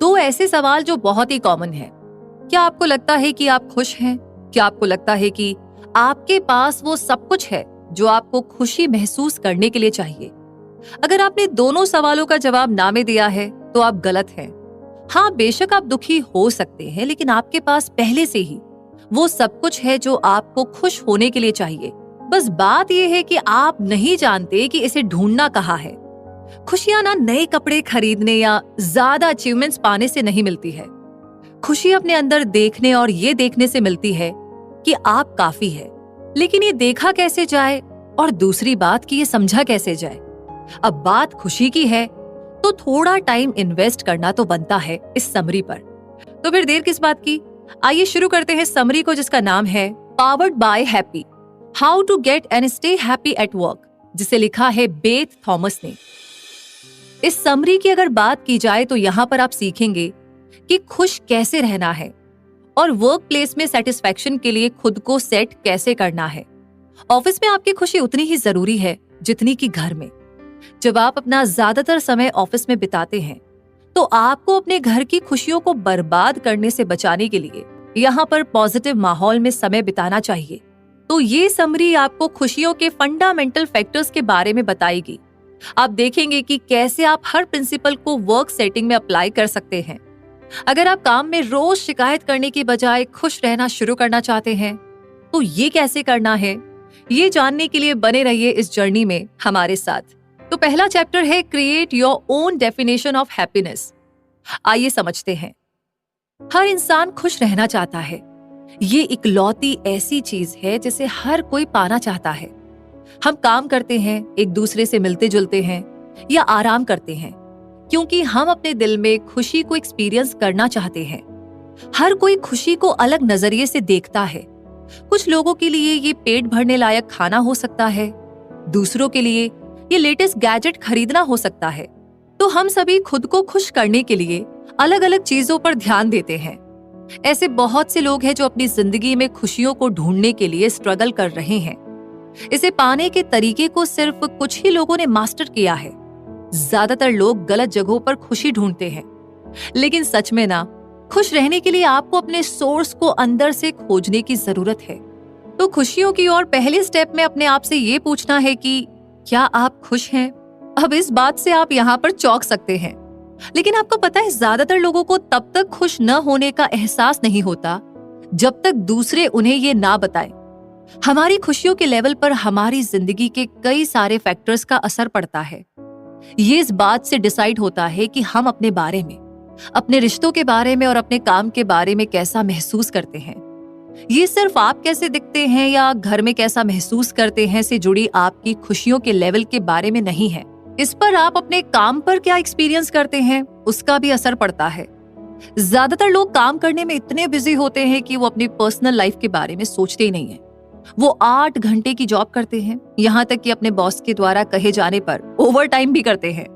दो ऐसे सवाल जो बहुत ही कॉमन है। क्या आपको लगता है कि आप खुश हैं? क्या आपको लगता है कि आपके पास वो सब कुछ है जो आपको खुशी महसूस करने के लिए चाहिए? अगर आपने दोनों सवालों का जवाब ना में दिया है तो आप गलत हैं। हाँ, बेशक आप दुखी हो सकते हैं, लेकिन आपके पास पहले से ही वो सब कुछ है जो आपको खुश होने के लिए चाहिए। बस बात यह है कि आप नहीं जानते कि इसे ढूंढना कहाँ है। खुशियां ना नए कपड़े खरीदने या ज्यादा अचीवमेंट्स पाने से नहीं मिलती है। खुशी अपने अंदर देखने और ये देखने से मिलती है कि आप काफी है। लेकिन ये देखा कैसे जाए और दूसरी बात कि ये समझा कैसे जाए। अब बात खुशी की है तो थोड़ा टाइम इन्वेस्ट करना तो बनता है इस समरी पर। तो फिर देर किस बात की, आइए शुरू करते हैं समरी को, जिसका नाम है powered by happy, how to get and stay happy at work, जिसे लिखा है बेथ थॉमस ने। इस समरी की अगर बात की जाए तो यहाँ पर आप सीखेंगे कि खुश कैसे रहना है और वर्क प्लेस में सेटिस्फैक्शन के लिए खुद को सेट कैसे करना है। ऑफिस में आपकी खुशी उतनी ही जरूरी है जितनी कि घर में। जब आप अपना ज्यादातर समय ऑफिस में बिताते हैं तो आपको अपने घर की खुशियों को बर्बाद करने से बचाने के लिए यहाँ पर पॉजिटिव माहौल में समय बिताना चाहिए। तो ये समरी आपको खुशियों के फंडामेंटल फैक्टर्स के बारे में बताएगी। आप देखेंगे कि कैसे आप हर प्रिंसिपल को वर्क सेटिंग में अप्लाई कर सकते हैं। अगर आप काम में रोज शिकायत करने की बजाय खुश रहना शुरू करना चाहते हैं तो ये कैसे करना है, ये जानने के लिए बने रहिए इस जर्नी में हमारे साथ। तो पहला चैप्टर है create your own definition of happiness. आइए समझते हैं। हर इंसान खुश रहना चाहता है। ये इकलौती ऐसी चीज है जिसे हर कोई पाना चाहता है। हम काम करते हैं, एक दूसरे से मिलते जुलते हैं या आराम करते हैं क्योंकि हम अपने दिल में खुशी को एक्सपीरियंस करना चाहते हैं। हर कोई खुशी को अलग नजरिए से देखता है। कुछ लोगों के लिए ये पेट भरने लायक खाना हो सकता है, दूसरों के लिए ये लेटेस्ट गैजेट खरीदना हो सकता है। तो हम सभी खुद को खुश करने के लिए अलग अलग चीजों पर ध्यान देते हैं। ऐसे बहुत से लोग हैं जो अपनी जिंदगी में खुशियों को ढूंढने के लिए स्ट्रगल कर रहे हैं। इसे पाने के तरीके को सिर्फ कुछ ही लोगों ने मास्टर किया है। ज्यादातर लोग गलत जगहों पर खुशी ढूंढते हैं, लेकिन सच में ना, खुश रहने के लिए आपको अपने सोर्स को अंदर से खोजने की जरूरत है। तो खुशियों की ओर पहले स्टेप में अपने आप से ये पूछना है कि क्या आप खुश हैं? अब इस बात से आप यहाँ पर चौंक सकते हैं, लेकिन आपको पता है ज्यादातर लोगों को तब तक खुश न होने का एहसास नहीं होता जब तक दूसरे उन्हें ये ना बताएं। हमारी खुशियों के लेवल पर हमारी जिंदगी के कई सारे फैक्टर्स का असर पड़ता है। ये इस बात से डिसाइड होता है कि हम अपने बारे में, अपने रिश्तों के बारे में और अपने काम के बारे में कैसा महसूस करते हैं। ये सिर्फ आप कैसे दिखते हैं या घर में कैसा महसूस करते हैं से जुड़ी आपकी खुशियों के लेवल के बारे में नहीं है। इस पर आप अपने काम पर क्या एक्सपीरियंस करते हैं उसका भी असर पड़ता है। ज्यादातर लोग काम करने में इतने बिजी होते हैं कि वो अपनी पर्सनल लाइफ के बारे में सोचते ही नहीं है। वो 8 घंटे की जॉब करते हैं, यहाँ तक कि अपने बॉस के द्वारा कहे जाने पर ओवर टाइम भी करते हैं।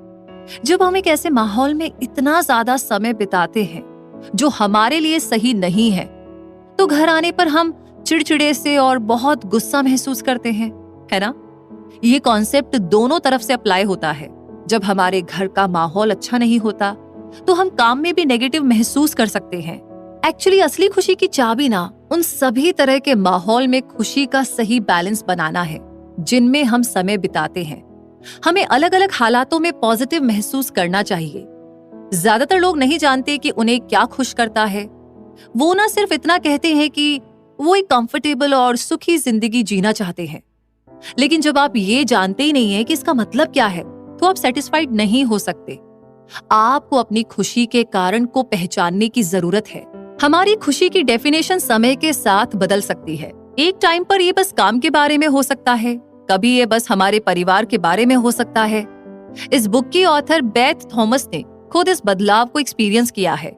जब हम एक ऐसे माहौल में इतना ज्यादा समय बिताते हैं जो हमारे लिए सही नहीं है, तो घर आने पर हम चिड़चिड़े से और बहुत गुस्सा महसूस करते हैं, है ना? ये कॉन्सेप्ट दोनों तरफ से अप्लाई होता है। जब हमारे घर का माहौल अच्छा नहीं होता तो हम काम में भी नेगेटिव महसूस कर सकते हैं। एक्चुअली असली खुशी की चाबी ना उन सभी तरह के माहौल में खुशी का सही बैलेंस बनाना है जिनमें हम समय बिताते हैं। हमें अलग अलग हालातों में पॉजिटिव महसूस करना चाहिए। ज्यादातर लोग नहीं जानते कि उन्हें क्या खुश करता है। वो ना सिर्फ इतना कहते हैं कि वो एक कंफर्टेबल और सुखी जिंदगी जीना चाहते हैं, लेकिन जब आप ये जानते ही नहीं है कि इसका मतलब क्या है तो आप सेटिस्फाइड नहीं हो सकते। आपको अपनी खुशी के कारण को पहचानने की जरूरत है। हमारी खुशी की डेफिनेशन समय के साथ बदल सकती है। एक टाइम पर ये बस काम के बारे में हो सकता है, कभी ये बस हमारे परिवार के बारे में हो सकता है। इस बुक की ऑथर बेथ थॉमस ने खुद इस बदलाव को एक्सपीरियंस किया है।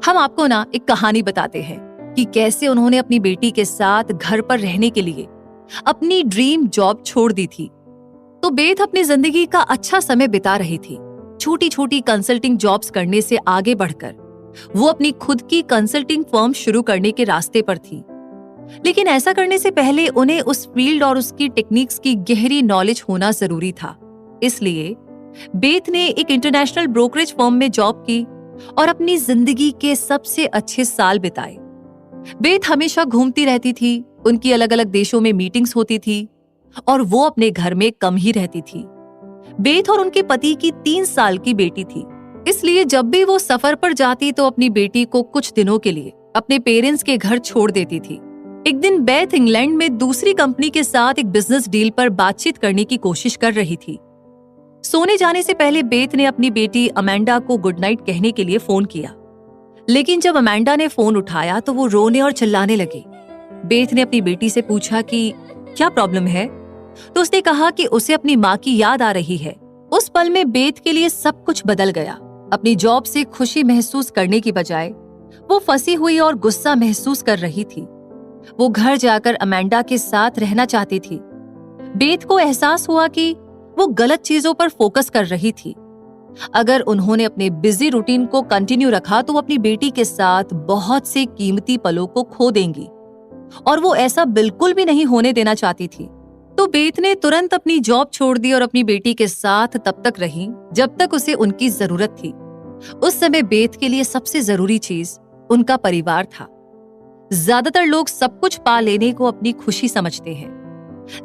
हम आपको ना एक कहानी बताते हैं कि कैसे उन्होंने अपनी बेटी के साथ घर पर रहने के लिए अपनी ड्रीम जॉब छोड़ दी थी। तो बेथ अपनी जिंदगी का अच्छा समय बिता रही थी। छोटी छोटी कंसल्टिंग जॉब्स करने से आगे बढ़कर वो अपनी खुद की कंसल्टिंग फर्म शुरू करने के रास्ते पर थी। लेकिन ऐसा करने से पहले उन्हें उस फील्ड और उसकी टेक्निक्स की गहरी नॉलेज होना जरूरी था। इसलिए बेथ ने एक इंटरनेशनल ब्रोकरेज फर्म में जॉब की और अपनी जिंदगी के सबसे अच्छे साल बिताए। बेथ हमेशा घूमती रहती थी, उनकी अलग अलग देशों में मीटिंग्स होती थी और वो अपने घर में कम ही रहती थी। बेथ और उनके पति की 3 साल की बेटी थी, इसलिए जब भी वो सफर पर जाती तो अपनी बेटी को कुछ दिनों के लिए अपने पेरेंट्स के घर छोड़ देती थी। एक दिन बेथ इंग्लैंड में दूसरी कंपनी के साथ एक बिजनेस डील पर बातचीत करने की कोशिश कर रही थी। सोने जाने से पहले बेथ ने अपनी बेटी अमेंडा को गुड नाइट कहने के लिए फोन किया, लेकिन जब अमेंडा ने फोन उठाया तो वो रोने और चिल्लाने लगी। बेथ ने अपनी बेटी से पूछा कि क्या प्रॉब्लम है, तो उसने कहा कि उसे अपनी माँ की याद आ रही है। उस पल में बेथ के लिए सब कुछ बदल गया। अपनी जॉब से खुशी महसूस करने की बजाय वो फंसी हुई और गुस्सा महसूस कर रही थी। वो घर जाकर अमेंडा के साथ रहना चाहती थी। बेथ को एहसास हुआ कि वो गलत चीजों पर फोकस कर रही थी। अगर उन्होंने अपने बिजी रूटीन को कंटिन्यू रखा तो वो अपनी बेटी के साथ बहुत से कीमती पलों को खो देंगी, और वो ऐसा बिल्कुल भी नहीं होने देना चाहती थी। तो बेथ ने तुरंत अपनी जॉब छोड़ दी और अपनी बेटी के साथ तब तक रही जब तक उसे उनकी जरूरत थी। उस समय बेथ के लिए सबसे जरूरी चीज उनका परिवार था। ज्यादातर लोग सब कुछ पा लेने को अपनी खुशी समझते हैं,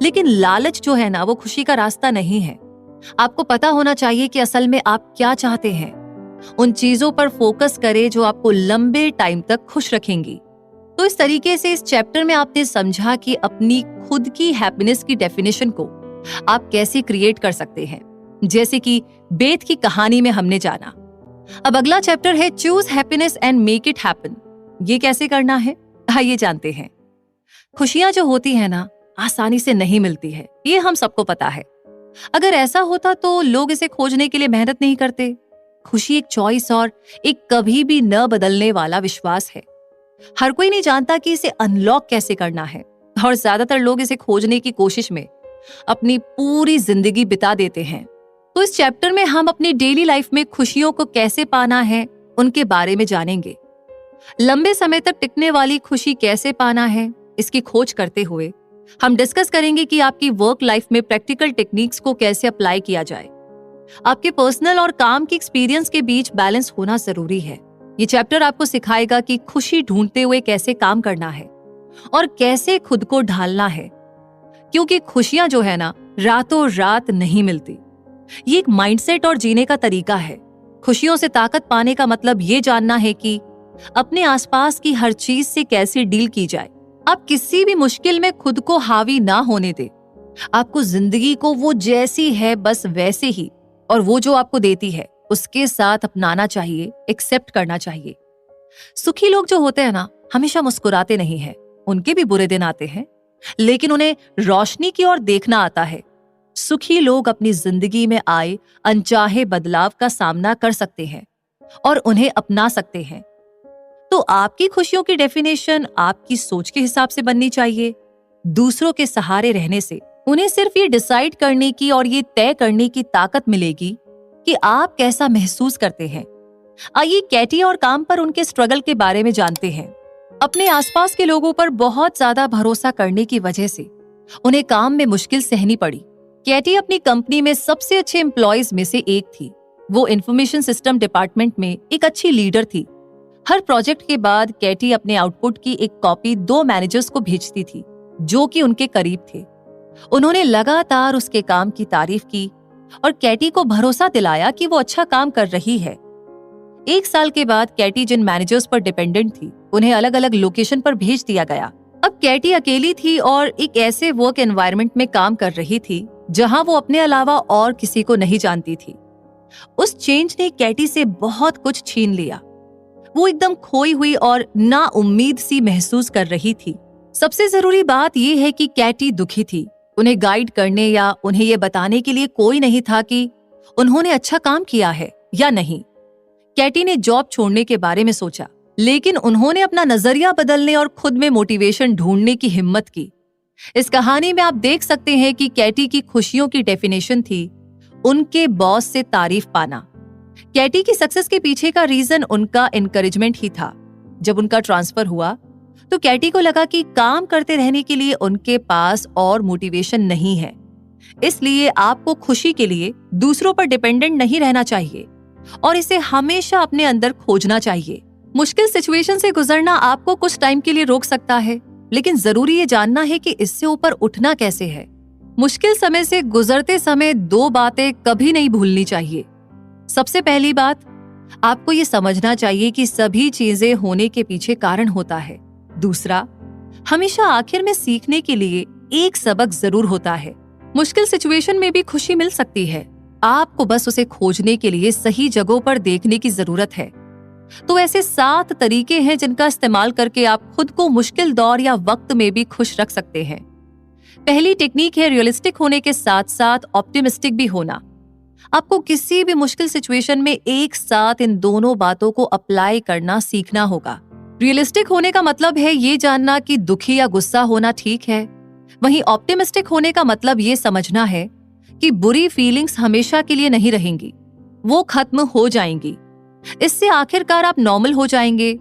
लेकिन लालच जो है ना, वो खुशी का रास्ता नहीं है। आपको पता होना चाहिए कि असल में आप क्या चाहते हैं। उन चीजों पर फोकस करें जो आपको लंबे टाइम तक खुश रखेंगी। तो इस तरीके से इस चैप्टर में आपने समझा कि अपनी खुद की हैप्पीनेस की डेफिनेशन को आप कैसे क्रिएट कर सकते हैं, जैसे कि बेथ की कहानी में हमने जाना। अब अगला चैप्टर है choose happiness and make it happen. ये कैसे करना है, आइए जानते हैं। खुशियां जो होती है ना, आसानी से नहीं मिलती है, ये हम सबको पता है। अगर ऐसा होता तो लोग इसे खोजने के लिए मेहनत नहीं करते। खुशी एक चॉइस और एक कभी भी न बदलने वाला विश्वास है। हर कोई नहीं जानता कि इसे अनलॉक कैसे करना है, और ज्यादातर लोग इसे खोजने की कोशिश में अपनी पूरी जिंदगी बिता देते हैं। तो इस चैप्टर में हम अपनी डेली लाइफ में खुशियों को कैसे पाना है, उनके बारे में जानेंगे। लंबे समय तक टिकने वाली खुशी कैसे पाना है, इसकी खोज करते हुए हम डिस्कस करेंगे कि आपकी वर्क लाइफ में प्रैक्टिकल टेक्निक्स को कैसे अप्लाई किया जाए। आपके पर्सनल और काम की एक्सपीरियंस के बीच बैलेंस होना जरूरी है। ये चैप्टर आपको सिखाएगा कि खुशी ढूंढते हुए कैसे काम करना है और कैसे खुद को ढालना है, क्योंकि खुशियां जो है ना, रातों रात नहीं मिलती। ये एक माइंडसेट और जीने का तरीका है। खुशियों से ताकत पाने का मतलब ये जानना है कि अपने आसपास की हर चीज से कैसे डील की जाए। आप किसी भी मुश्किल में खुद को हावी ना होने दे। आपको जिंदगी को वो जैसी है बस वैसे ही, और वो जो आपको देती है उसके साथ अपनाना चाहिए, एक्सेप्ट करना चाहिए। सुखी लोग जो होते हैं ना, हमेशा मुस्कुराते नहीं हैं। उनके भी बुरे दिन आते हैं, लेकिन उन्हें रोशनी की ओर देखना आता है। सुखी लोग अपनी जिंदगी में आए अनचाहे बदलाव का सामना कर सकते हैं और उन्हें अपना सकते हैं। तो आपकी खुशियों की डेफिनेशन आपकी सोच के हिसाब से बननी चाहिए। दूसरों के सहारे रहने से उन्हें सिर्फ ये डिसाइड करने की और ये तय करने की ताकत मिलेगी कि आप कैसा महसूस करते हैं। आइए कैटी और काम पर उनके स्ट्रगल के बारे में जानते हैं। अपने आसपास के लोगों पर बहुत ज्यादा भरोसा करने की वजह से उन्हें काम में मुश्किल सहनी पड़ी। कैटी अपनी कंपनी में सबसे अच्छे एम्प्लॉयज में से एक थी। वो इंफॉर्मेशन सिस्टम डिपार्टमेंट में एक अच्छी लीडर थी। हर प्रोजेक्ट के बाद कैटी अपने आउटपुट की एक कॉपी 2 मैनेजर्स को भेजती थी जो कि उनके करीब थे। उन्होंने लगातार उसके काम की तारीफ की और कैटी को भरोसा दिलाया कि वो अच्छा काम कर रही है। 1 साल के बाद कैटी जिन मैनेजर्स पर डिपेंडेंट थी, उन्हें अलग अलग लोकेशन पर भेज दिया गया। अब कैटी अकेली थी और एक ऐसे वर्क एनवायरनमेंट में काम कर रही थी जहां वो अपने अलावा और किसी को नहीं जानती थी। उस चेंज ने कैटी से बहुत कुछ छीन लिया। वो एकदम खोई हुई और ना उम्मीद सी महसूस कर रही थी। सबसे जरूरी बात यह है कि कैटी दुखी थी। उन्हें गाइड करने या उन्हें यह बताने के लिए कोई नहीं था कि उन्होंने अच्छा काम किया है या नहीं। कैटी ने जॉब छोड़ने के बारे में सोचा, लेकिन उन्होंने अपना नजरिया बदलने और खुद में मोटिवेशन ढूंढने की हिम्मत की। इस कहानी में आप देख सकते हैं कि कैटी की खुशियों की डेफिनेशन थी उनके बॉस से तारीफ पाना। कैटी की सक्सेस के पीछे का रीजन उनका एनकरेजमेंट ही था। जब उनका ट्रांसफर हुआ तो कैटी को लगा कि काम करते रहने के लिए उनके पास और मोटिवेशन नहीं है। इसलिए आपको खुशी के लिए दूसरों पर डिपेंडेंट नहीं रहना चाहिए। और इसे हमेशा अपने अंदर खोजना चाहिए। मुश्किल सिचुएशन से गुजरना आपको कुछ टाइम के लिए रोक सकता है, लेकिन जरूरी ये जानना है कि इससे ऊपर उठना कैसे है। मुश्किल समय से गुजरते समय 2 बातें कभी नहीं भूलनी चाहिए। सबसे पहली बात, आपको ये समझना चाहिए कि सभी चीजें होने के पीछे कारण होता है। दूसरा, हमेशा आखिर में सीखने के लिए एक सबक जरूर होता है। मुश्किल सिचुएशन में भी खुशी मिल सकती है, आपको बस उसे खोजने के लिए सही जगहों पर देखने की जरूरत है। तो ऐसे 7 तरीके हैं जिनका इस्तेमाल करके आप खुद को मुश्किल दौर या वक्त में भी खुश रख सकते हैं। पहली टेक्निक है रियलिस्टिक होने के साथ साथ ऑप्टिमिस्टिक भी होना। आपको किसी भी मुश्किल सिचुएशन में एक साथ इन दोनों बातों को अप्लाई करना सीखना होगा। रियलिस्टिक होने का मतलब है ये जानना कि दुखी या गुस्सा होना ठीक है। वहीं ऑप्टिमिस्टिक होने का मतलब ये समझना है कि बुरी फीलिंग्स हमेशा के लिए नहीं रहेंगी, वो खत्म हो जाएंगी। इससे आखिरकार आप नॉर्मल हो जाएंगे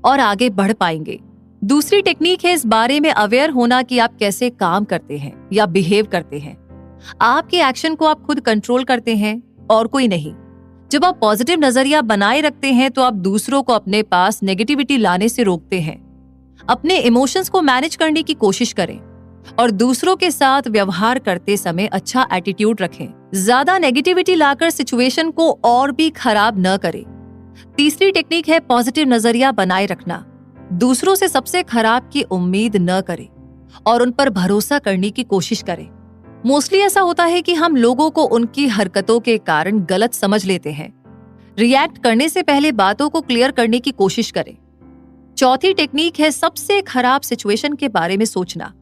और आगे बढ़ पाएंगे। दूसरी टेक्निक है इस बारे में अवेयर होना कि आप कैसे काम करते हैं या बिहेव करते हैं। आपके एक्शन को आप खुद कंट्रोल करते हैं और कोई नहीं। जब आप पॉजिटिव नजरिया बनाए रखते हैं तो आप दूसरों को अपने पास नेगेटिविटी लाने से रोकते हैं। अपने इमोशंस को मैनेज करने की कोशिश करें और दूसरों के साथ व्यवहार करते समय अच्छा एटीट्यूड रखें। ज्यादा नेगेटिविटी लाकर सिचुएशन को और भी खराब न करें। तीसरी टेक्निक है पॉजिटिव नजरिया बनाए रखना। दूसरों से सबसे खराब की उम्मीद न करें और उन पर भरोसा करने की कोशिश करें। मोस्टली ऐसा होता है कि हम लोगों को उनकी हरकतों के कारण गलत समझ लेते हैं। रिएक्ट करने से पहले बातों को क्लियर करने की कोशिश करें। चौथी टेक्निक है सबसे खराब सिचुएशन के बारे में सोचना।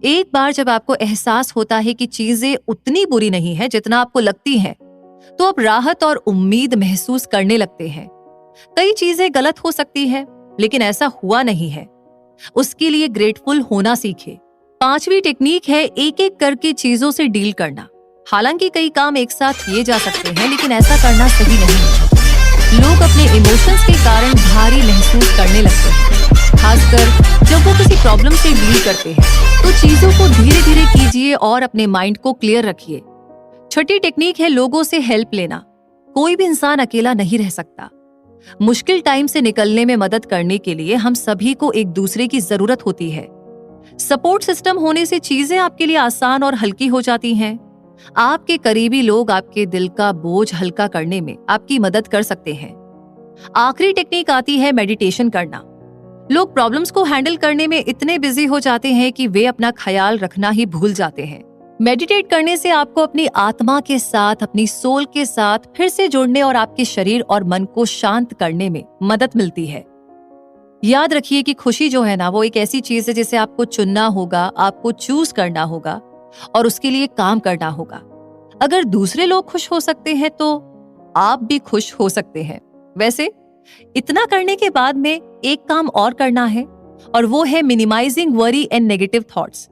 एक बार जब आपको एहसास होता है कि चीजें उतनी बुरी नहीं है जितना आपको लगती हैं, तो आप राहत और उम्मीद महसूस करने लगते हैं। कई चीजें गलत हो सकती है, लेकिन ऐसा हुआ नहीं है, उसके लिए ग्रेटफुल होना सीखें। पांचवी टेक्निक है एक एक करके चीजों से डील करना। हालांकि कई काम एक साथ किए जा सकते हैं, लेकिन ऐसा करना सही नहीं है। लोग अपने इमोशंस के कारण भारी महसूस करने लगते हैं, खासकर जब वो किसी प्रॉब्लम से डील करते हैं। तो चीजों को धीरे धीरे कीजिए और अपने माइंड को क्लियर रखिए। छठी टेक्निक है लोगों से हेल्प लेना। कोई भी इंसान अकेला नहीं रह सकता। मुश्किल टाइम से निकलने में मदद करने के लिए हम सभी को एक दूसरे की जरूरत होती है। सपोर्ट सिस्टम होने से चीजें आपके लिए आसान और हल्की हो जाती हैं। आपके करीबी लोग आपके दिल का बोझ हल्का करने में आपकी मदद कर सकते हैं। आखिरी टेक्निक आती है मेडिटेशन करना। लोग प्रॉब्लम्स को हैंडल करने में इतने बिजी हो जाते हैं कि वे अपना ख्याल रखना ही भूल जाते हैं। मेडिटेट करने से आपको अपनी आत्मा के साथ, अपनी सोल के साथ फिर से जुड़ने और आपके शरीर और मन को शांत करने में मदद मिलती है। याद रखिए कि खुशी जो है ना, वो एक ऐसी चीज है जिसे आपको चुनना होगा, आपको चूज करना होगा और उसके लिए काम करना होगा। अगर दूसरे लोग खुश हो सकते हैं तो आप भी खुश हो सकते हैं। वैसे इतना करने के बाद में एक काम और करना है और वो है minimising worry and negative thoughts.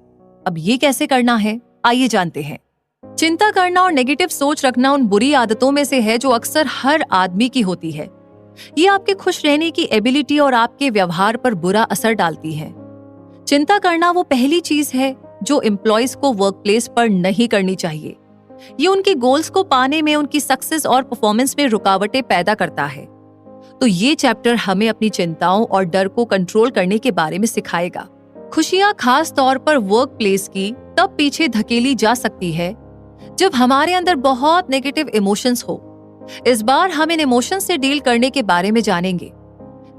अब ये कैसे करना है, आइए जानते हैं। चिंता करना और नेगेटिव सोच रखना उन बुरी आदतों में से है जो अक्सर हर आदमी की होती है। ये आपके खुश रहने की एबिलिटी और आपके व्यवहार पर बुरा असर डालती है। चिंता करना वो पहली चीज है जो एम्प्लॉयज को वर्कप्लेस पर नहीं करनी चाहिए। ये उनके गोल्स को पाने में, उनकी सक्सेस और परफॉर्मेंस में रुकावटें पैदा करता है। तो ये चैप्टर हमें अपनी चिंताओं और डर को कंट्रोल करने के बारे में सिखाएगा। खुशियां खास तौर पर वर्क प्लेस की तब पीछे धकेली जा सकती है जब हमारे अंदर बहुत नेगेटिव इमोशंस हो। इस बार हम इन इमोशंस से डील करने के बारे में जानेंगे।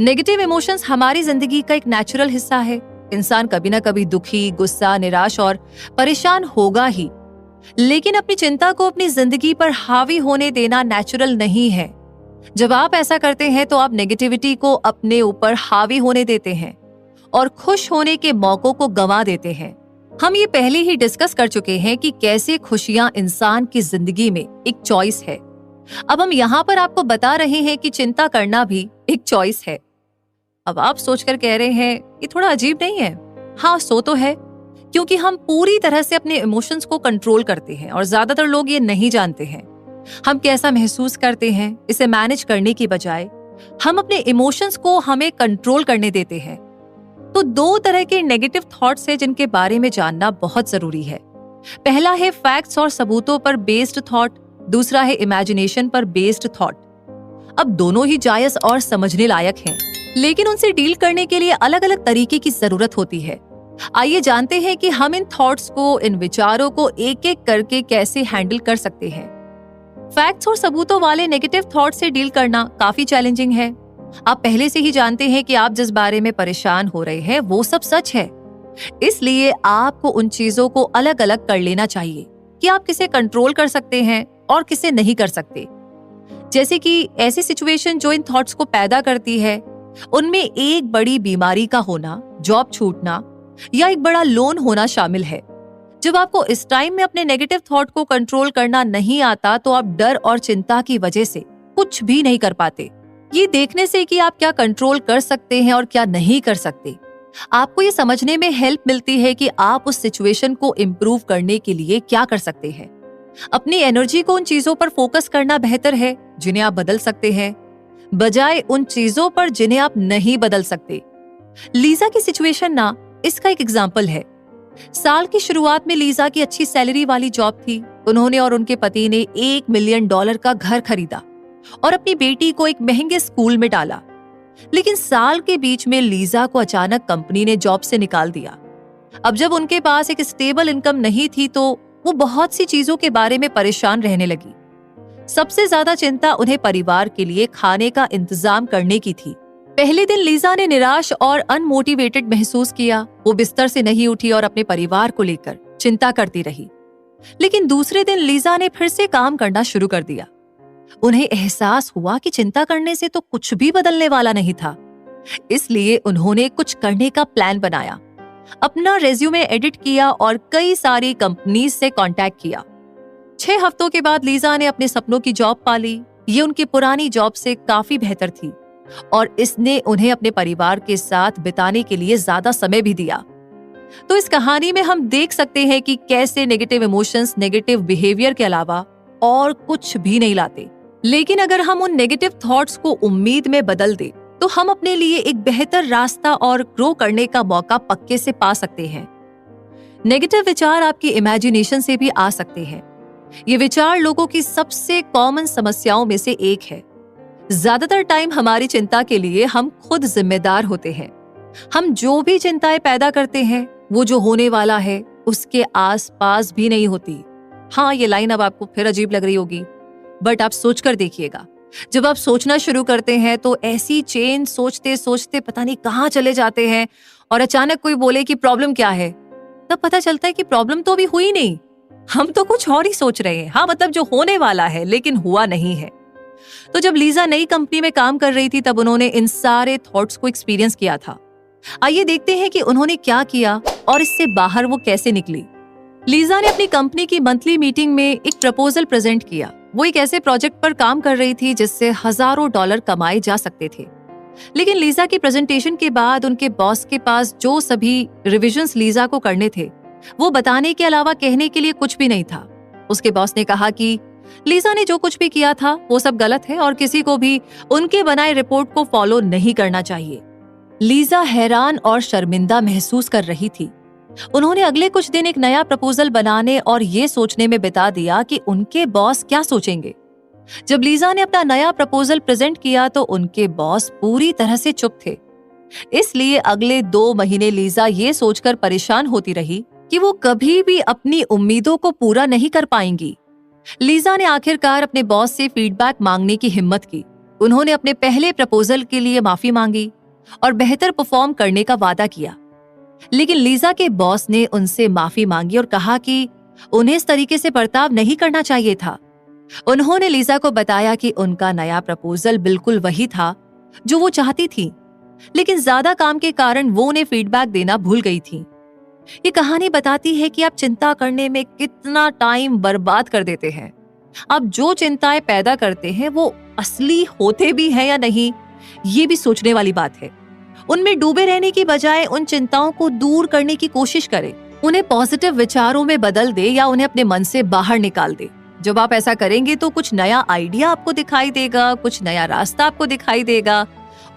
नेगेटिव इमोशंस हमारी जिंदगी का एक नेचुरल हिस्सा है। इंसान कभी ना कभी दुखी, गुस्सा, निराश और परेशान होगा ही, लेकिन अपनी चिंता को अपनी जिंदगी पर हावी होने देना नेचुरल नहीं है। जब आप ऐसा करते हैं तो आप नेगेटिविटी को अपने ऊपर हावी होने देते हैं और खुश होने के मौकों को गंवा देते हैं। हम ये पहले ही डिस्कस कर चुके हैं कि कैसे खुशियां इंसान की जिंदगी में एक चॉइस है। अब हम यहाँ पर आपको बता रहे हैं कि चिंता करना भी एक चॉइस है। अब आप सोचकर कह रहे हैं ये थोड़ा अजीब नहीं है? हाँ, सो तो है, क्योंकि हम पूरी तरह से अपने इमोशंस को कंट्रोल करते हैं और ज्यादातर लोग ये नहीं जानते हैं। हम कैसा महसूस करते हैं इसे मैनेज करने की बजाय हम अपने इमोशंस को हमें कंट्रोल करने देते हैं। तो 2 तरह के नेगेटिव थॉट्स हैं जिनके बारे में जानना बहुत जरूरी है। पहला है फैक्ट्स और सबूतों पर बेस्ड थॉट, दूसरा है इमेजिनेशन पर बेस्ड थॉट। अब दोनों ही जायज और समझने लायक हैं, लेकिन उनसे डील करने के लिए अलग अलग तरीके की जरूरत होती है। आइए जानते हैं कि हम इन थॉट्स को, इन विचारों को एक एक करके कैसे हैंडल कर सकते हैं। फैक्ट्स और सबूतों वाले नेगेटिव थॉट से डील करना काफी चैलेंजिंग है। आप पहले से ही जानते हैं कि आप जिस बारे में परेशान हो रहे हैं वो सब सच है, इसलिए आपको उन चीजों को अलग अलग कर लेना चाहिए कि आप किसे कंट्रोल कर सकते हैं और किसे नहीं कर सकते। जैसे कि ऐसी सिचुएशन जो इन थॉट्स को पैदा करती है, उनमें एक बड़ी बीमारी का होना, जॉब छूटना या एक बड़ा लोन होना शामिल है। जब आपको इस टाइम में अपने नेगेटिव थॉट को कंट्रोल करना नहीं आता तो आप डर और चिंता की वजह से कुछ भी नहीं कर पाते। ये देखने से कि आप क्या कंट्रोल कर सकते हैं और क्या नहीं कर सकते, आपको ये समझने में हेल्प मिलती है कि आप उस सिचुएशन को इम्प्रूव करने के लिए क्या कर सकते हैं। अपनी एनर्जी को उन चीजों पर फोकस करना बेहतर है जिन्हें आप बदल सकते हैं, बजाय उन चीजों पर जिन्हें आप नहीं बदल सकते। लीजा की सिचुएशन ना इसका एक एग्जाम्पल है। साल की शुरुआत में लीजा की अच्छी सैलरी वाली जॉब थी। उन्होंने और उनके पति ने $1 मिलियन का घर खरीदा और अपनी बेटी को एक महंगे स्कूल में डाला। लेकिन साल के बीच में लीजा को अचानक कंपनी ने जॉब से निकाल दिया। अब जब उनके पास एक स्टेबल इनकम नहीं थी तो वो बहुत सी चीजों के बारे में परेशान रहने लगी। सबसे ज्यादा चिंता उन्हें परिवार के लिए खाने का इंतजाम करने की थी। पहले दिन लीजा ने निराश और अनमोटिवेटेड महसूस किया। वो बिस्तर से नहीं उठी और अपने परिवार को लेकर चिंता करती रही। लेकिन दूसरे दिन लीजा ने फिर से काम करना शुरू कर दिया। उन्हें एहसास हुआ कि चिंता करने से तो कुछ भी बदलने वाला नहीं था, इसलिए उन्होंने कुछ करने का प्लान बनाया। अपना रेज्यूमे एडिट किया और कई सारी कंपनीज से कांटेक्ट किया। 6 हफ्तों के बाद लीजा ने अपने सपनों की जॉब पा ली। ये उनकी पुरानी जॉब से काफी बेहतर थी और इसने उन्हें अपने परिवार के साथ बिताने के लिए ज्यादा समय भी दिया। तो इस कहानी में हम देख सकते हैं कि कैसे नेगेटिव इमोशंस नेगेटिव बिहेवियर के अलावा और कुछ भी नहीं लाते। लेकिन अगर हम उन नेगेटिव थॉट्स को उम्मीद में बदल दें तो हम अपने लिए एक बेहतर रास्ता और ग्रो करने का मौका पक्के से पा सकते हैं। नेगेटिव विचार आपकी इमेजिनेशन से भी आ सकते हैं। ये विचार लोगों की सबसे कॉमन समस्याओं में से एक है। ज्यादातर टाइम हमारी चिंता के लिए हम खुद जिम्मेदार होते हैं। हम जो भी चिंताएं पैदा करते हैं वो जो होने वाला है उसके आसपास भी नहीं होती। हाँ, ये लाइन अब आपको फिर अजीब लग रही होगी, बट आप सोचकर देखिएगा। जब आप सोचना शुरू करते हैं तो ऐसी चेन सोचते सोचते पता नहीं कहाँ चले जाते हैं और अचानक कोई बोले कि प्रॉब्लम क्या है, तब पता चलता है कि प्रॉब्लम तो अभी हुई नहीं, हम तो कुछ और ही सोच रहे हैं। हाँ, मतलब जो होने वाला है लेकिन हुआ नहीं है। तो जब लीजा नई कंपनी में काम कर रही थी तब उन्होंने इन सारे थॉट्स को एक्सपीरियंस किया था। आइए देखते हैं कि उन्होंने क्या किया और इससे बाहर वो कैसे निकली। लीजा ने अपनी कंपनी की मंथली मीटिंग में एक प्रपोजल प्रेजेंट किया। वो एक ऐसे प्रोजेक्ट पर काम कर रही थी जिससे हजारों डॉलर कमाए जा सकते थे। लेकिन लीजा की प्रेजेंटेशन के बाद उनके बॉस के पास जो सभी रिविजन्स लीजा को करने थे वो बताने के अलावा कहने के लिए कुछ भी नहीं था। उसके बॉस ने कहा कि लीजा ने जो कुछ भी किया था वो सब गलत है और किसी को भी उनके बनाए रिपोर्ट को फॉलो नहीं करना चाहिए। लीजा हैरान और शर्मिंदा महसूस कर रही थी। उन्होंने अगले कुछ दिन एक नया प्रपोजल बनाने और ये सोचने में बिता दिया कि उनके बॉस क्या सोचेंगे। जब लीजा ने अपना नया प्रपोजल प्रेजेंट किया तो उनके बॉस पूरी तरह से चुप थे। इसलिए अगले 2 महीने लीजा ये सोचकर परेशान होती रही कि वो कभी भी अपनी उम्मीदों को पूरा नहीं कर पाएंगी। लीजा ने आखिरकार अपने बॉस से फीडबैक मांगने की हिम्मत की। उन्होंने अपने पहले प्रपोजल के लिए माफी मांगी और बेहतर परफॉर्म करने का वादा किया। लेकिन लीजा के बॉस ने उनसे माफी मांगी और कहा कि उन्हें इस तरीके से बर्ताव नहीं करना चाहिए था। उन्होंने लीजा को बताया कि उनका नया प्रपोजल बिल्कुल वही था जो वो चाहती थी, लेकिन ज्यादा काम के कारण वो उन्हें फीडबैक देना भूल गई थी। ये कहानी बताती है कि आप चिंता करने में कितना टाइम बर्बाद कर देते हैं। आप जो चिंताएं पैदा करते हैं वो असली होते भी हैं या नहीं, ये भी सोचने वाली बात है। उनमें डूबे रहने की बजाय उन चिंताओं को दूर करने की कोशिश करें। उन्हें पॉजिटिव विचारों में बदल दे या उन्हें अपने मन से बाहर निकाल दे। जब आप ऐसा करेंगे तो कुछ नया आइडिया आपको दिखाई देगा, कुछ नया रास्ता आपको दिखाई देगा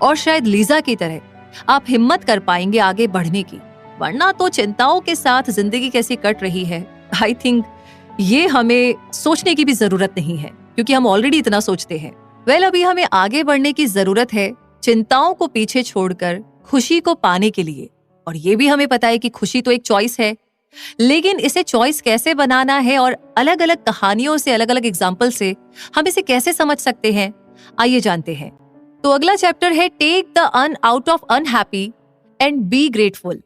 और शायद लीजा की तरह आप हिम्मत कर पाएंगे आगे बढ़ने की। वरना तो चिंताओं के साथ जिंदगी कैसी कट रही है, आई थिंक ये हमें सोचने की भी जरूरत नहीं है, क्योंकि हम ऑलरेडी इतना सोचते हैं। अभी हमें आगे बढ़ने की जरूरत है चिंताओं को पीछे छोड़कर खुशी को पाने के लिए। और ये भी हमें पता है कि खुशी तो एक चॉइस है, लेकिन इसे चॉइस कैसे बनाना है और अलग अलग कहानियों से, अलग अलग एग्जाम्पल से हम इसे कैसे समझ सकते हैं, आइए जानते हैं। तो अगला चैप्टर है take the un out of unhappy and be grateful.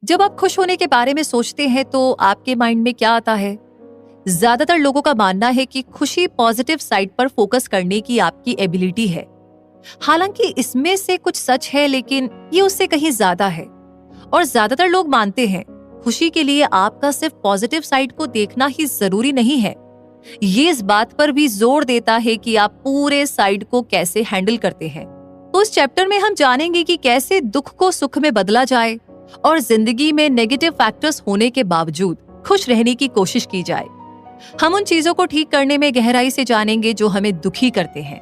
जब आप खुश होने के बारे में सोचते हैं तो आपके माइंड में क्या आता है? ज्यादातर लोगों का मानना है कि खुशी पॉजिटिव साइड पर फोकस करने की आपकी एबिलिटी है। हालांकि इसमें से कुछ सच है, लेकिन ये उससे कहीं ज्यादा है। और ज्यादातर लोग मानते हैं खुशी के लिए आपका सिर्फ पॉजिटिव साइड को देखना ही जरूरी नहीं है। ये इस बात पर भी जोर देता है कि आप पूरे साइड को कैसे हैंडल करते हैं। तो इस चैप्टर में हम जानेंगे कि कैसे दुख को सुख में बदला जाए और जिंदगी में नेगेटिव फैक्टर्स होने के बावजूद खुश रहने की कोशिश की जाए। हम उन चीजों को ठीक करने में गहराई से जानेंगे जो हमें दुखी करते हैं,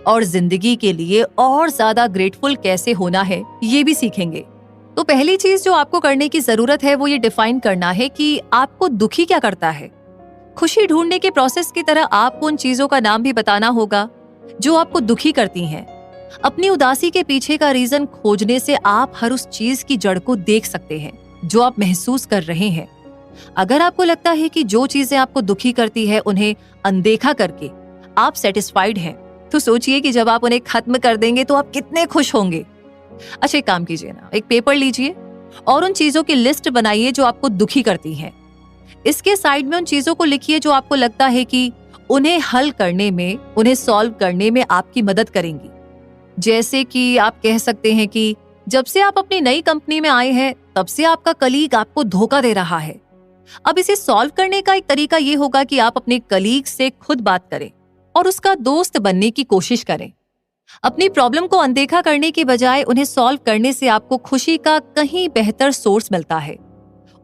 और जिंदगी के लिए और ज्यादा ग्रेटफुल कैसे होना है ये भी सीखेंगे। तो पहली चीज जो आपको करने की जरूरत है वो ये डिफाइन करना है कि आपको दुखी क्या करता है। खुशी ढूंढने के प्रोसेस की तरह आपको उन चीजों का नाम भी बताना होगा जो आपको दुखी करती हैं। अपनी उदासी के पीछे का रीजन खोजने से आप हर उस चीज की जड़ को देख सकते हैं जो आप महसूस कर रहे हैं। अगर आपको लगता है कि जो चीजें आपको दुखी करती है उन्हें अनदेखा करके आप सेटिस्फाइड हैं, तो सोचिए कि जब आप उन्हें खत्म कर देंगे तो आप कितने खुश होंगे। अच्छा, एक काम कीजिए ना, एक पेपर लीजिए और उन चीजों की लिस्ट बनाइए जो आपको दुखी करती हैं। इसके साइड में उन चीजों को लिखिए जो आपको लगता है कि उन्हें हल करने में, उन्हें सॉल्व करने में आपकी मदद करेंगी। जैसे कि आप कह सकते हैं कि जब से आप अपनी नई कंपनी में आए हैं तब से आपका कलीग आपको धोखा दे रहा है। अब इसे सॉल्व करने का एक तरीका ये होगा कि आप अपने कलीग से खुद बात करें और उसका दोस्त बनने की कोशिश करें। अपनी प्रॉब्लम को अनदेखा करने की बजाय उन्हें सॉल्व करने से आपको खुशी का कहीं बेहतर सोर्स मिलता है।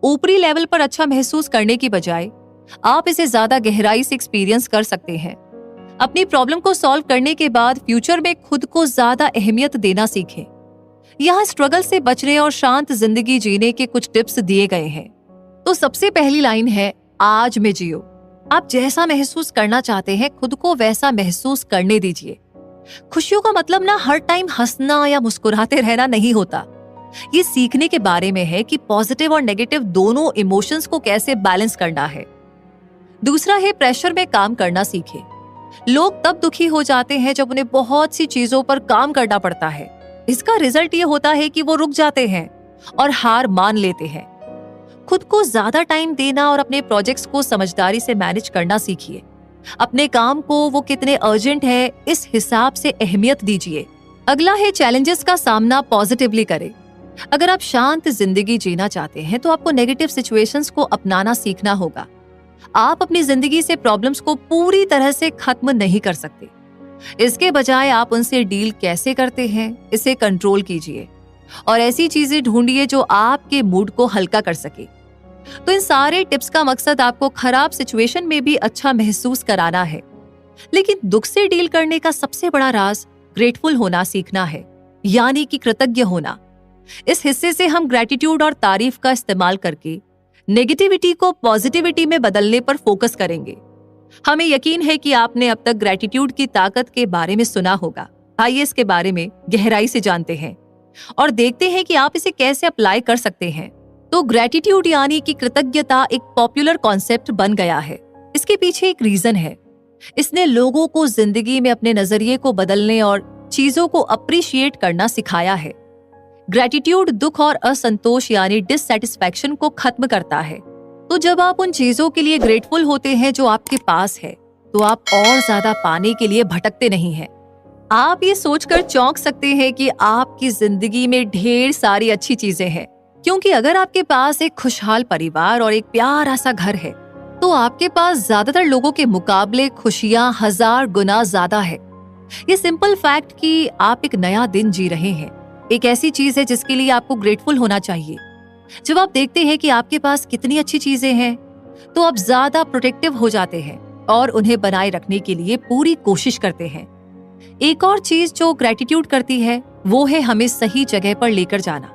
ऊपरी लेवल पर अच्छा महसूस करने की बजाय आप इसे ज्यादा गहराई से एक्सपीरियंस कर सकते हैं। अपनी प्रॉब्लम को सॉल्व करने के बाद फ्यूचर में खुद को ज्यादा अहमियत देना सीखें। यहाँ स्ट्रगल से बचने और शांत जिंदगी जीने के कुछ टिप्स दिए गए हैं। तो सबसे पहली लाइन है, आज में जियो। आप जैसा महसूस करना चाहते हैं खुद को वैसा महसूस करने दीजिए। खुशियों का मतलब ना हर टाइम हंसना या मुस्कुराते रहना नहीं होता। ये सीखने के बारे में है कि पॉजिटिव और नेगेटिव दोनों इमोशंस को कैसे बैलेंस करना है। दूसरा है, प्रेशर में काम करना सीखें। लोग तब दुखी हो जाते हैं जब उन्हें बहुत सी चीजों पर काम करना पड़ता है। इसका रिजल्ट ये होता है कि वो रुक जाते हैं और हार मान लेते हैं। खुद को ज्यादा टाइम देना और अपने प्रोजेक्ट्स को समझदारी से मैनेज करना सीखिए। अपने काम को वो कितने अर्जेंट है इस हिसाब से अहमियत दीजिए। अगला है, चैलेंजेस का सामना पॉजिटिवली करें। अगर आप शांत जिंदगी जीना चाहते हैं तो आपको नेगेटिव सिचुएशंस को अपनाना सीखना होगा। आप अपनी जिंदगी से प्रॉब्लम्स को पूरी तरह से खत्म नहीं कर सकते। इसके बजाय आप उनसे डील कैसे करते हैं इसे कंट्रोल कीजिए और ऐसी चीजें ढूंढिए जो आपके मूड को हल्का कर सके। तो इन सारे टिप्स का मकसद आपको खराब सिचुएशन में भी अच्छा महसूस कराना है। लेकिन दुख से डील करने का सबसे बड़ा राज ग्रेटफुल होना सीखना है, यानी कि कृतज्ञ होना। इस हिस्से से हम ग्रेटिट्यूड और तारीफ का इस्तेमाल करके नेगेटिविटी को पॉजिटिविटी में बदलने पर फोकस करेंगे। हमें यकीन है कि आपने अब तक ग्रेटिट्यूड की ताकत के बारे में सुना होगा। आइए इसके बारे में गहराई से जानते हैं और देखते हैं कि आप इसे कैसे अप्लाई कर सकते हैं। तो ग्रेटिट्यूड यानी कि कृतज्ञता एक पॉपुलर कॉन्सेप्ट बन गया है। इसके पीछे एक रीजन है। इसने लोगों को जिंदगी में अपने नजरिए को बदलने और चीजों को अप्रिशिएट करना सिखाया है। ग्रेटिट्यूड दुख और असंतोष यानी डिससैटिस्फैक्शन को खत्म करता है। तो जब आप उन चीजों के लिए ग्रेटफुल होते हैं जो आपके पास है, तो आप और ज्यादा पाने के लिए भटकते नहीं हैं। आप ये सोचकर चौंक सकते हैं कि आपकी जिंदगी में ढेर सारी अच्छी चीजें हैं, क्योंकि अगर आपके पास एक खुशहाल परिवार और एक प्यारा सा घर है, तो आपके पास ज्यादातर लोगों के मुकाबले खुशियां 1000 गुना ज्यादा है। ये सिंपल फैक्ट कि आप एक नया दिन जी रहे हैं एक ऐसी चीज है जिसके लिए आपको ग्रेटफुल होना चाहिए। जब आप देखते हैं कि आपके पास कितनी अच्छी चीजें हैं, तो आप ज्यादा प्रोटेक्टिव हो जाते हैं और उन्हें बनाए रखने के लिए पूरी कोशिश करते हैं। एक और चीज जो ग्रेटिट्यूड करती है वो है हमें सही जगह पर लेकर जाना।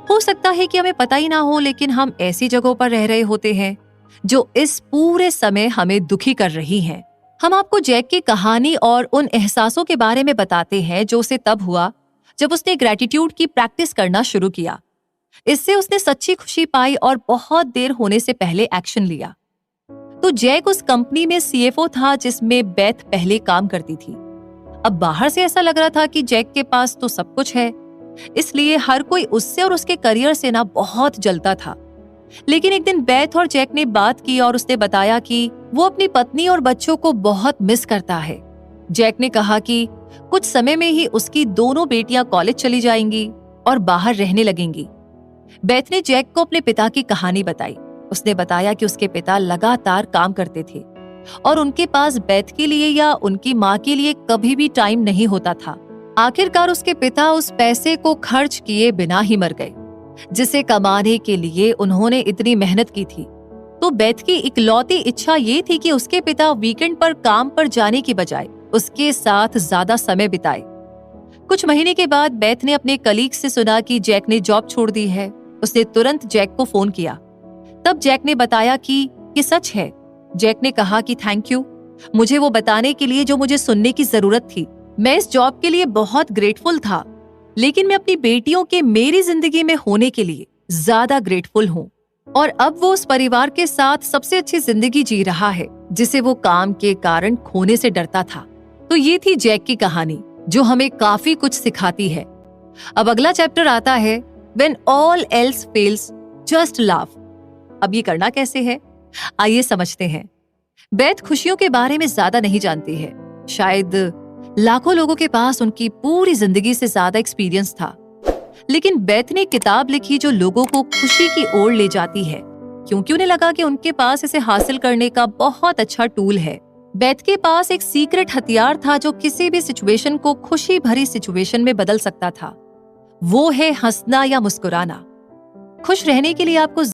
हो सकता है कि हमें पता ही ना हो, लेकिन हम ऐसी जगहों पर रह रहे होते हैं जो इस पूरे समय हमें दुखी कर रही हैं। हम आपको जैक की कहानी और उन एहसासों के बारे में बताते हैं जो उसे तब हुआ जब उसने ग्रेटिट्यूड की प्रैक्टिस करना शुरू किया। इससे उसने सच्ची खुशी पाई और बहुत देर होने से पहले एक्शन लिया। तो जैक उस कंपनी में सीएफओ था जिसमें बेथ पहले काम करती थी। अब बाहर से ऐसा लग रहा था कि जैक के पास तो सब कुछ है, इसलिए हर कोई उससे और उसके करियर से ना बहुत जलता था। लेकिन एक दिन बेथ और जैक ने बात की और उसने बताया कि वो अपनी पत्नी और बच्चों को बहुत मिस करता है। जैक ने कहा कि कुछ समय में ही उसकी दोनों बेटियां कॉलेज चली जाएंगी और बाहर रहने लगेंगी। बेथ ने जैक को अपने पिता की कहानी बताई। उसने बताया कि उसके पिता लगातार काम करते थे और उनके पास बेथ के लिए या उनकी माँ के लिए कभी भी टाइम नहीं होता था। आखिरकार उसके पिता उस पैसे को खर्च किए बिना ही मर गए जिसे कमाने के लिए उन्होंने इतनी मेहनत की थी। तो बेथ की इकलौती इच्छा ये थी कि उसके पिता वीकेंड पर काम पर जाने की बजाय उसके साथ ज्यादा समय बिताए। कुछ महीने के बाद बेथ ने अपने कलीग से सुना कि जैक ने जॉब छोड़ दी है। उसने तुरंत जैक को फोन किया। तब जैक ने बताया कि ये सच है। जैक ने कहा कि थैंक यू, मुझे वो बताने के लिए जो मुझे सुनने की जरूरत थी। मैं इस जॉब के लिए बहुत ग्रेटफुल था, लेकिन मैं अपनी बेटियों के मेरी जिंदगी में होने के लिए ज्यादा ग्रेटफुल हूँ। और अब वो उस परिवार के साथ सबसे अच्छी जिंदगी जी रहा है जिसे वो काम के कारण खोने से डरता था। तो ये थी जैक की कहानी जो हमें काफी कुछ सिखाती है। अब अगला चैप्टर आता है When all else fails, just laugh। अब ये करना कैसे है, आइए समझते हैं। बेथ खुशियों के बारे में ज्यादा नहीं जानती है। शायद लाखों लोगों के पास उनकी पूरी जिंदगी से ज्यादा एक्सपीरियंस था, लेकिन बेथ ने किताब लिखी जो लोगों को खुशी की ओर ले जाती है, क्योंकि उन्हें लगा कि उनके पास इसे हासिल करने का बहुत अच्छा टूल है। बेथ के पास एक सीक्रेट हथियार था जो किसी भी सिचुएशन को खुशी भरी सिचुएशन में बदल सकता था। वो है हंसना या मुस्कुराना। खुश रहने के लिए आपको